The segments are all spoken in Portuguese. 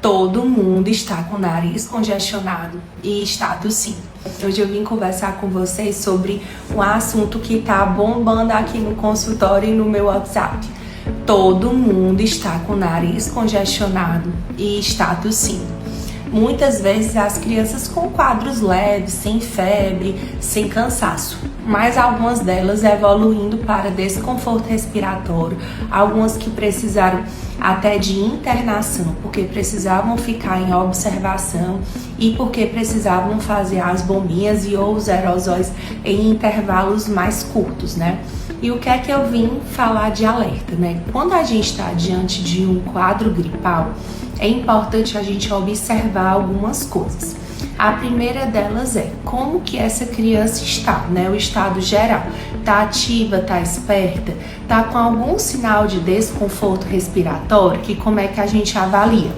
Todo mundo está com o nariz congestionado e está tossindo. Hoje eu vim conversar com vocês sobre um assunto que está bombando aqui no consultório e no meu WhatsApp. Todo mundo está com o nariz congestionado e está tossindo. Muitas vezes as crianças com quadros leves, sem febre, sem cansaço, mas algumas delas evoluindo para desconforto respiratório, algumas que precisaram até de internação, porque precisavam ficar em observação e porque precisavam fazer as bombinhas e ou os aerosóis em intervalos mais curtos, né? E o que é que eu vim falar de alerta, né? Quando a gente está diante de um quadro gripal, é importante a gente observar algumas coisas. A primeira delas é como que essa criança está, né? O estado geral. Tá ativa, tá esperta, tá com algum sinal de desconforto respiratório, que como é que a gente avalia?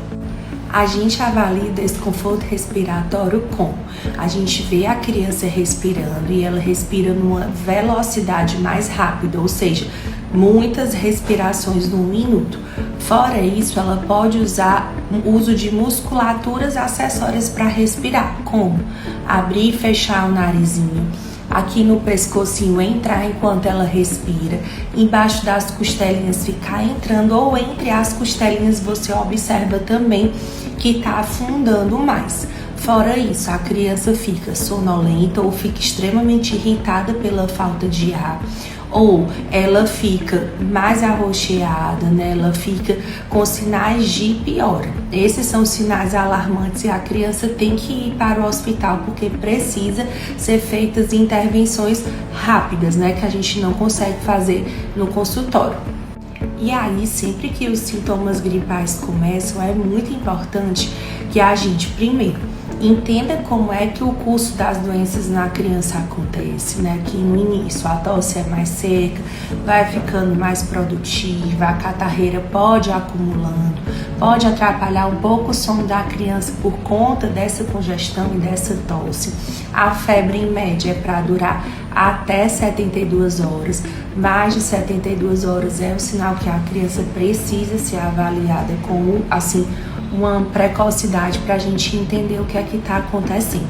A gente avalia desconforto respiratório como? A gente vê a criança respirando e ela respira numa velocidade mais rápida, ou seja, muitas respirações no minuto. Fora isso, ela pode usar o uso de musculaturas acessórias para respirar, como abrir e fechar o narizinho, aqui no pescocinho entrar enquanto ela respira, embaixo das costelinhas ficar entrando, ou entre as costelinhas você observa também que está afundando mais. Fora isso, a criança fica sonolenta ou fica extremamente irritada pela falta de ar, ou ela fica mais arroxeada, né? Ela fica com sinais de piora. Esses são sinais alarmantes e a criança tem que ir para o hospital porque precisa ser feitas intervenções rápidas, né? Que a gente não consegue fazer no consultório. E aí, sempre que os sintomas gripais começam, é muito importante que a gente, primeiro, entenda como é que o curso das doenças na criança acontece, né? Que no início a tosse é mais seca, vai ficando mais produtiva, a catarreira pode ir acumulando, pode atrapalhar um pouco o sono da criança por conta dessa congestão e dessa tosse. A febre em média é para durar até 72 horas. Mais de 72 horas é o sinal que a criança precisa ser avaliada com, assim, uma precocidade para a gente entender o que é que está acontecendo.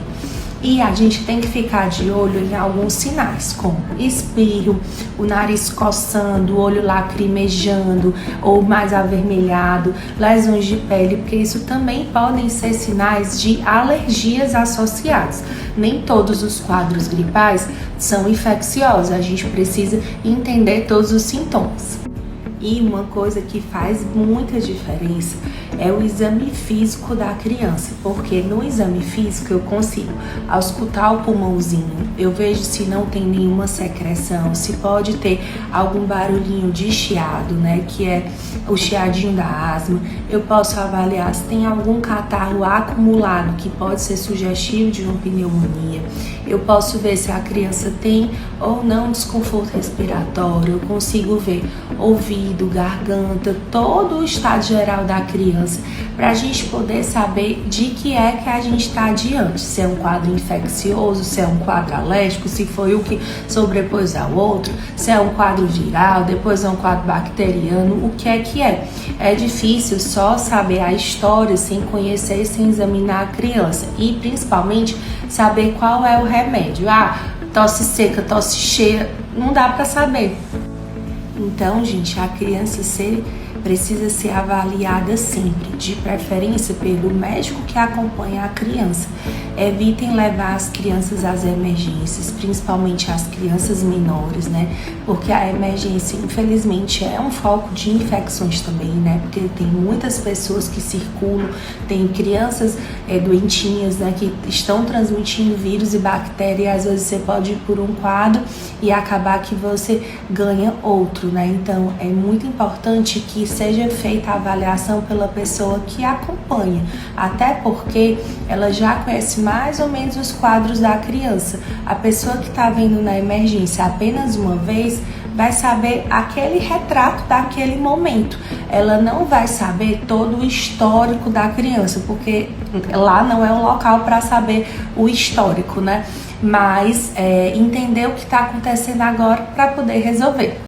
E a gente tem que ficar de olho em alguns sinais, como espirro, o nariz coçando, o olho lacrimejando ou mais avermelhado, lesões de pele, porque isso também podem ser sinais de alergias associadas. Nem todos os quadros gripais são infecciosos, a gente precisa entender todos os sintomas. E uma coisa que faz muita diferença é o exame físico da criança, porque no exame físico eu consigo auscultar o pulmãozinho, eu vejo se não tem nenhuma secreção, se pode ter algum barulhinho de chiado, né, que é o chiadinho da asma. Eu posso avaliar se tem algum catarro acumulado, que pode ser sugestivo de uma pneumonia. Eu posso ver se a criança tem ou não desconforto respiratório, eu consigo ver ouvido, garganta, todo o estado geral da criança, para a gente poder saber de que é que a gente está diante, se é um quadro infeccioso, se é um quadro alérgico, se foi o que sobrepôs ao outro, se é um quadro viral, depois é um quadro bacteriano, o que é que é. É difícil só saber a história sem conhecer, sem examinar a criança e principalmente saber qual é o remédio. Tosse seca, tosse cheia, não dá para saber. Então, gente, a criança precisa ser avaliada sempre, de preferência pelo médico que acompanha a criança. Evitem levar as crianças às emergências, principalmente as crianças menores, né? Porque a emergência, infelizmente, é um foco de infecções também, né? Porque tem muitas pessoas que circulam, tem crianças doentinhas, né? Que estão transmitindo vírus e bactérias, e às vezes você pode ir por um quadro e acabar que você ganha outro, né? Então, é muito importante que seja feita a avaliação pela pessoa que acompanha, até porque ela já conhece mais ou menos os quadros da criança. A pessoa que está vendo na emergência apenas uma vez vai saber aquele retrato daquele momento. Ela não vai saber todo o histórico da criança, porque lá não é o local para saber o histórico, né? Mas entender o que está acontecendo agora para poder resolver.